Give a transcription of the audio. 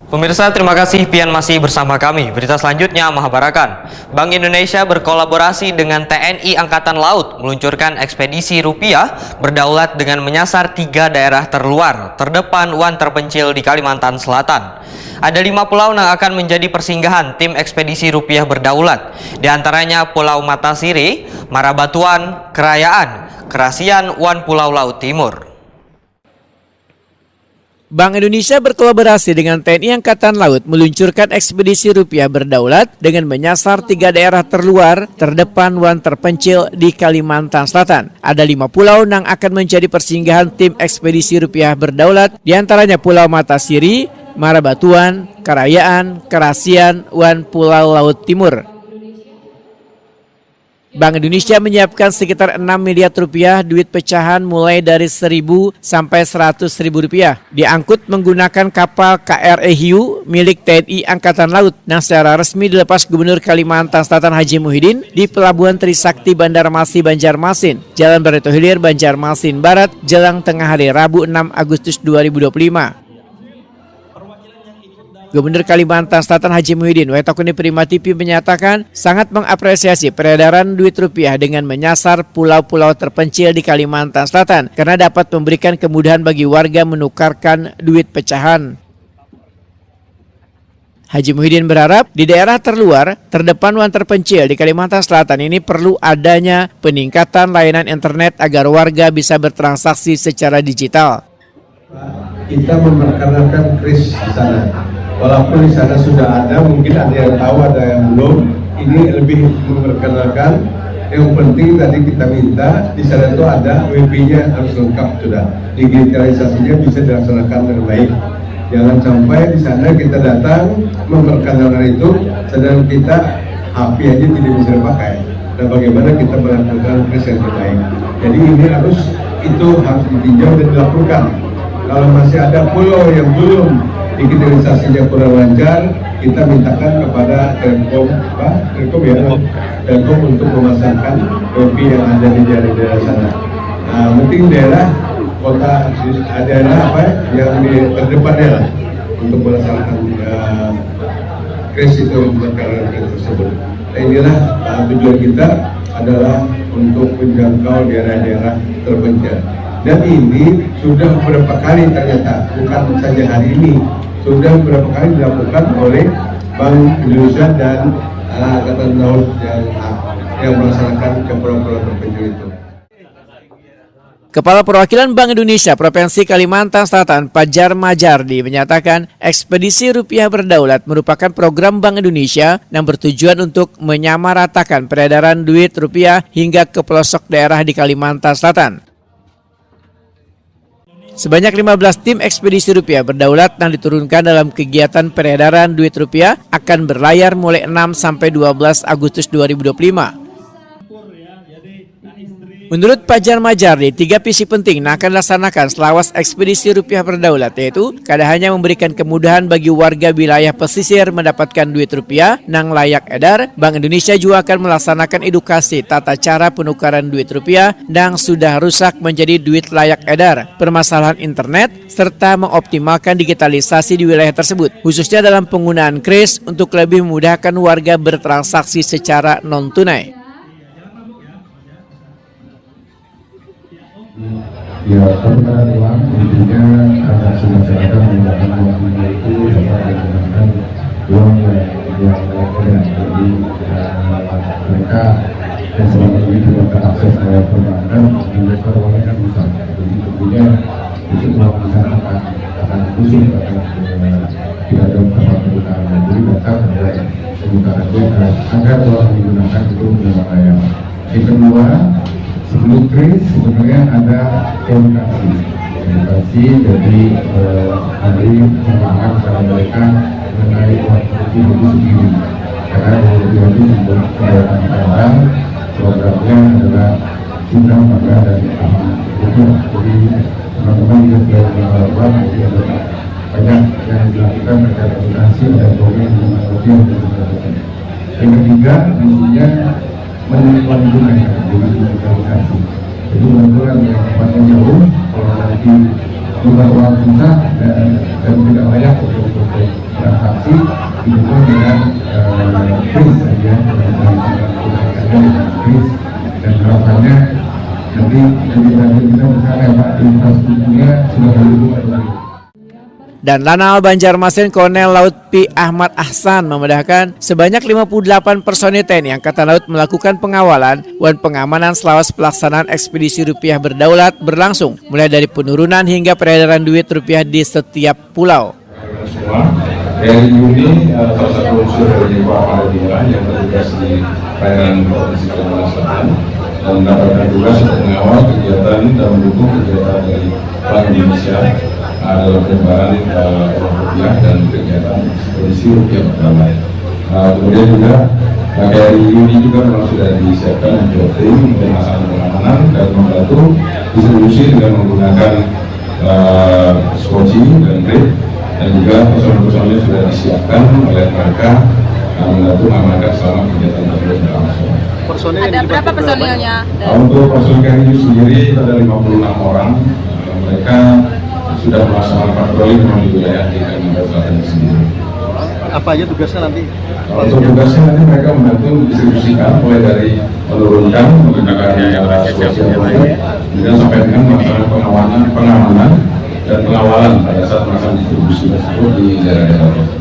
Pemirsa, terima kasih pian masih bersama kami. Berita selanjutnya mengabarkan, Bank Indonesia berkolaborasi dengan TNI Angkatan Laut meluncurkan ekspedisi rupiah berdaulat dengan menyasar 3 daerah terluar, terdepan, terpencil di Kalimantan Selatan. Ada 5 pulau yang akan menjadi persinggahan tim ekspedisi rupiah berdaulat, di antaranya Pulau Matasiri, Marabatuan, Kerayaan, Kerasian, Pulau Laut Timur. Bank Indonesia berkolaborasi dengan TNI Angkatan Laut meluncurkan ekspedisi rupiah berdaulat dengan menyasar 3 daerah terluar, terdepan, terpencil di Kalimantan Selatan. Ada 5 pulau yang akan menjadi persinggahan tim ekspedisi rupiah berdaulat, diantaranya Pulau Matasiri, Marabatuan, Kerayaan, Kerasian, Pulau Laut Timur. Bank Indonesia menyiapkan sekitar 6 miliar rupiah duit pecahan mulai dari 1.000 sampai 100.000 rupiah. Diangkut menggunakan kapal KRI Hiu milik TNI Angkatan Laut yang secara resmi dilepas Gubernur Kalimantan Selatan Haji Muhyiddin di Pelabuhan Trisakti Bandar Masi Banjarmasin, Jalan Barito Hilir, Banjarmasin Barat, jelang tengah hari Rabu 6 Agustus 2025. Gubernur Kalimantan Selatan Haji Muhyiddin Wetokuni Prima TV menyatakan sangat mengapresiasi peredaran duit rupiah dengan menyasar pulau-pulau terpencil di Kalimantan Selatan karena dapat memberikan kemudahan bagi warga menukarkan duit pecahan. Haji Muhyiddin berharap di daerah terluar, terdepan, terpencil di Kalimantan Selatan ini perlu adanya peningkatan layanan internet agar warga bisa bertransaksi secara digital. Kita memperkenalkan kris di sana. Walaupun di sana sudah ada, mungkin ada yang tahu, ada yang belum. Ini lebih memperkenalkan. Yang penting tadi kita minta di sana itu ada WP-nya harus lengkap sudah. Digitalisasinya bisa dilaksanakan dengan baik. Jangan sampai di sana kita datang memperkenalkan itu, sedang kita HP aja tidak bisa dipakai. Dan bagaimana kita melakukan kris yang terbaik. Jadi ini harus ditinjau dan dilakukan. Kalau masih ada pulau yang belum digitalisasinya kurang lancar, kita mintakan kepada Telkom untuk memasangkan WP yang ada di daerah sana. Penting daerah kota daerah yang di terdepannya lah untuk melaksanakan kris itu tersebut. Nah, inilah tujuan kita adalah untuk menjangkau daerah-daerah terpencil. Dan ini sudah beberapa kali ternyata, bukan saja hari ini, sudah beberapa kali dilakukan oleh Bank Indonesia dan Angkatan Laut yang melaksanakan ke pulau-pulau terpencil itu. Kepala Perwakilan Bank Indonesia Provinsi Kalimantan Selatan, Fajar Majardi, menyatakan ekspedisi rupiah berdaulat merupakan program Bank Indonesia yang bertujuan untuk menyamaratakan peredaran duit rupiah hingga ke pelosok daerah di Kalimantan Selatan. Sebanyak 15 tim ekspedisi rupiah berdaulat yang diturunkan dalam kegiatan peredaran duit rupiah akan berlayar mulai 6 sampai 12 Agustus 2025. Menurut Fajar Majardi, 3 visi penting yang akan dilaksanakan selawas ekspedisi rupiah berdaulat, yaitu kada hanya memberikan kemudahan bagi warga wilayah pesisir mendapatkan duit rupiah yang layak edar, Bank Indonesia juga akan melaksanakan edukasi tata cara penukaran duit rupiah yang sudah rusak menjadi duit layak edar, permasalahan internet, serta mengoptimalkan digitalisasi di wilayah tersebut, khususnya dalam penggunaan kris untuk lebih memudahkan warga bertransaksi secara non-tunai. Ya, penukaran uang intinya transaksi masyarakat menggunakan uang tunai itu dapat menggunakan uang yang beredar. Jadi mereka yang selama ini tidak terakses oleh perbankan menukar uangnya kan bisa. Jadi tentunya itu uang di sana akan khusus tidak ada tempat penukaran. Jadi mereka ada penukaran agar uang yang digunakan itu memang layak. Yang kedua, sebelum kris sebenarnya ada edukasi jadi dari pemahaman kepada mereka mengenai uang rupiah itu sendiri, karena rupiah itu sebuah kegiatan orang, programnya adalah cinta maka dan aman rupiah. Jadi teman-teman juga sudah melakukan jadi ada banyak yang dilakukan terkait edukasi dan program dengan rupiah dan sebagainya. Yang ketiga tentunya melanjutkan dengan digitalisasi. Jadi bantuan yang tempatnya jauh, kalau nanti bukan uang susah dan tidak layak untuk transaksi didukung dengan kris ya, kris dan harapannya nanti lebih lanjut kita misalnya Pak infrastrukturnya sudah mendukung. Dan Lanal Banjarmasin Kolonel Laut P. Ahmad Ahsan memedahkan sebanyak 58 personil TNI Angkatan Laut melakukan pengawalan dan pengamanan selama pelaksanaan ekspedisi rupiah berdaulat berlangsung, mulai dari penurunan hingga peredaran duit rupiah di setiap pulau. Dari Juni, salah satu unsur dari Pak Maradina yang bertugas di perairan Provinsi Kalimantan Selatan dan mendapatkan tugas untuk mengawal kegiatan dan mendukung kegiatan dari Bank Indonesia dalam penyebaran uang rupiah dan kegiatan ekspedisi rupiah berdaulat. Kemudian juga dari Juni juga memang sudah disiapkan untuk tim pemasangan pengamanan dan membantu distribusi dengan menggunakan skoci dan grip, dan juga personel-personelnya sudah disiapkan oleh mereka membantu mengamankan selama kegiatan tersebut berlangsung. Ada berapa personilnya? Untuk personel KRI sendiri ada 56 orang. Mereka sudah melaksanakan patroli di wilayah di Kalimantan Selatan sendiri. Apa aja tugasnya nanti? Untuk tugasnya nanti mereka membantu distribusikan mulai dari menurunkan menggunakan yang sosial kemudian sampai dengan melaksanakan pengamanan dan pengawalan pada saat melaksanakan distribusi tersebut di daerah-daerah.